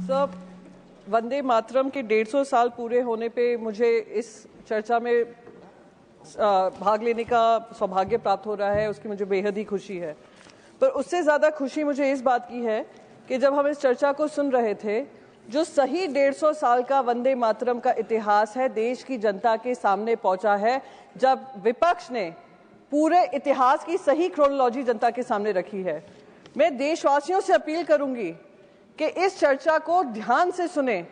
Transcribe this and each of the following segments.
सब वंदे मातरम के 150 साल पूरे होने पे मुझे इस चर्चा में भाग लेने का सौभाग्य प्राप्त हो रहा है, उसकी मुझे बेहद ही खुशी है। पर उससे ज़्यादा खुशी मुझे इस बात की है कि जब हम इस चर्चा को सुन रहे थे, जो सही 150 साल का वंदे मातरम का इतिहास है देश की जनता के सामने पहुंचा है, जब विपक्ष ने पूरे इतिहास की सही क्रोनोलॉजी जनता के सामने रखी है। मैं देशवासियों से अपील करूंगी कि इस चर्चा को ध्यान से सुने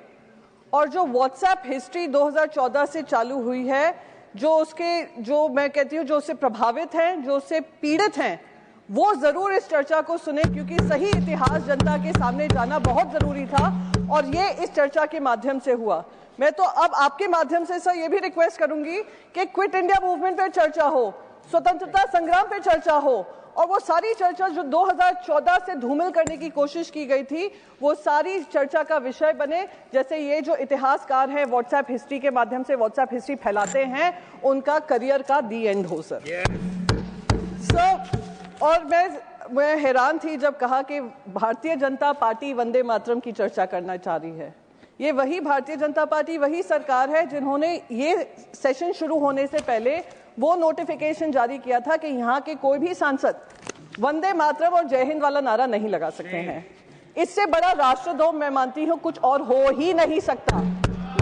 और जो व्हाट्सएप हिस्ट्री 2014 से चालू हुई है, जो मैं कहती हूँ जो उससे प्रभावित हैं, जो उससे पीड़ित हैं, वो जरूर इस चर्चा को सुने, क्योंकि सही इतिहास जनता के सामने जाना बहुत जरूरी था और ये इस चर्चा के माध्यम से हुआ। मैं तो अब आपके माध्यम से सर ये भी रिक्वेस्ट करूंगी कि क्विट इंडिया मूवमेंट पे चर्चा हो, स्वतंत्रता संग्राम पे चर्चा हो, और वो सारी चर्चा जो 2014 से धूमिल करने की कोशिश की गई थी वो सारी चर्चा का विषय बने। जैसे ये जो इतिहासकार हैं व्हाट्सएप हिस्ट्री के माध्यम से व्हाट्सएप हिस्ट्री फैलाते हैं, उनका करियर का दी एंड हो सर। और मैं हैरान थी जब कहा कि भारतीय जनता पार्टी वंदे मातरम की चर्चा करना चाह रही है। ये वही भारतीय जनता पार्टी, वही सरकार है जिन्होंने ये सेशन शुरू होने से पहले वो नोटिफिकेशन जारी किया था कि यहाँ के कोई भी सांसद वंदे मातरम और जय हिंद वाला नारा नहीं लगा सकते हैं। इससे बड़ा राष्ट्रद्रोह मैं मानती हूँ कुछ और हो ही नहीं सकता।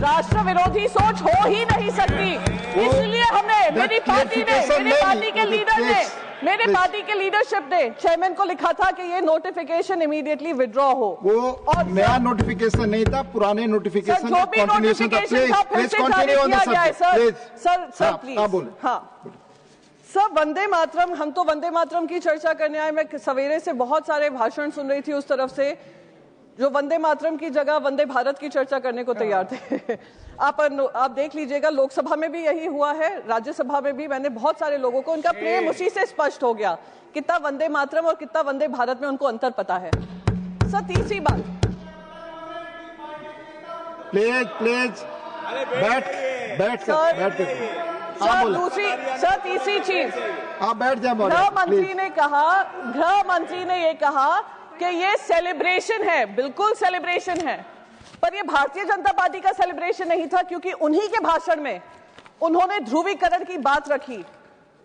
राष्ट्र विरोधी सोच हो ही नहीं सकती। इसलिए हमने, मेरी पार्टी ने, मेरे पार्टी के लीडर ने, मेरे पार्टी के लीडरशिप ने चेयरमैन को लिखा था कि ये नोटिफिकेशन इमीडिएटली विड्रॉ हो। वो और नया नोटिफिकेशन नहीं था, पुराने नोटिफिकेशन जो भी नोटिफिकेशन था फिर से जारी किया गया है सर प्लीज। हाँ सर, वंदे मातरम, हम तो वंदे मातरम की चर्चा करने आए। मैं सवेरे से बहुत सारे भाषण सुन रही थी उस तरफ से जो वंदे मातरम की जगह वंदे भारत की चर्चा करने को तैयार थे। आप देख लीजिएगा, लोकसभा में भी यही हुआ है, राज्यसभा में भी। मैंने बहुत सारे लोगों को, उनका प्रेम उसी से स्पष्ट हो गया, कितना वंदे मातरम और कितना वंदे भारत में उनको अंतर पता है। सर तीसरी बात, प्लीज बैठ सर तीसरी चीज, आप बैठ जाए। गृह मंत्री ने ये कहा कि ये सेलिब्रेशन है। बिल्कुल सेलिब्रेशन है, पर ये भारतीय जनता पार्टी का सेलिब्रेशन नहीं था, क्योंकि उन्हीं के भाषण में उन्होंने ध्रुवीकरण की बात रखी,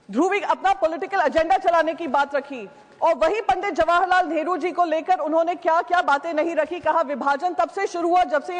अपना पॉलिटिकल एजेंडा चलाने की बात रखी, और वही पंडित जवाहरलाल नेहरू जी को लेकर उन्होंने क्या क्या बातें नहीं रखी। कहा विभाजन तब से शुरू हुआ जब से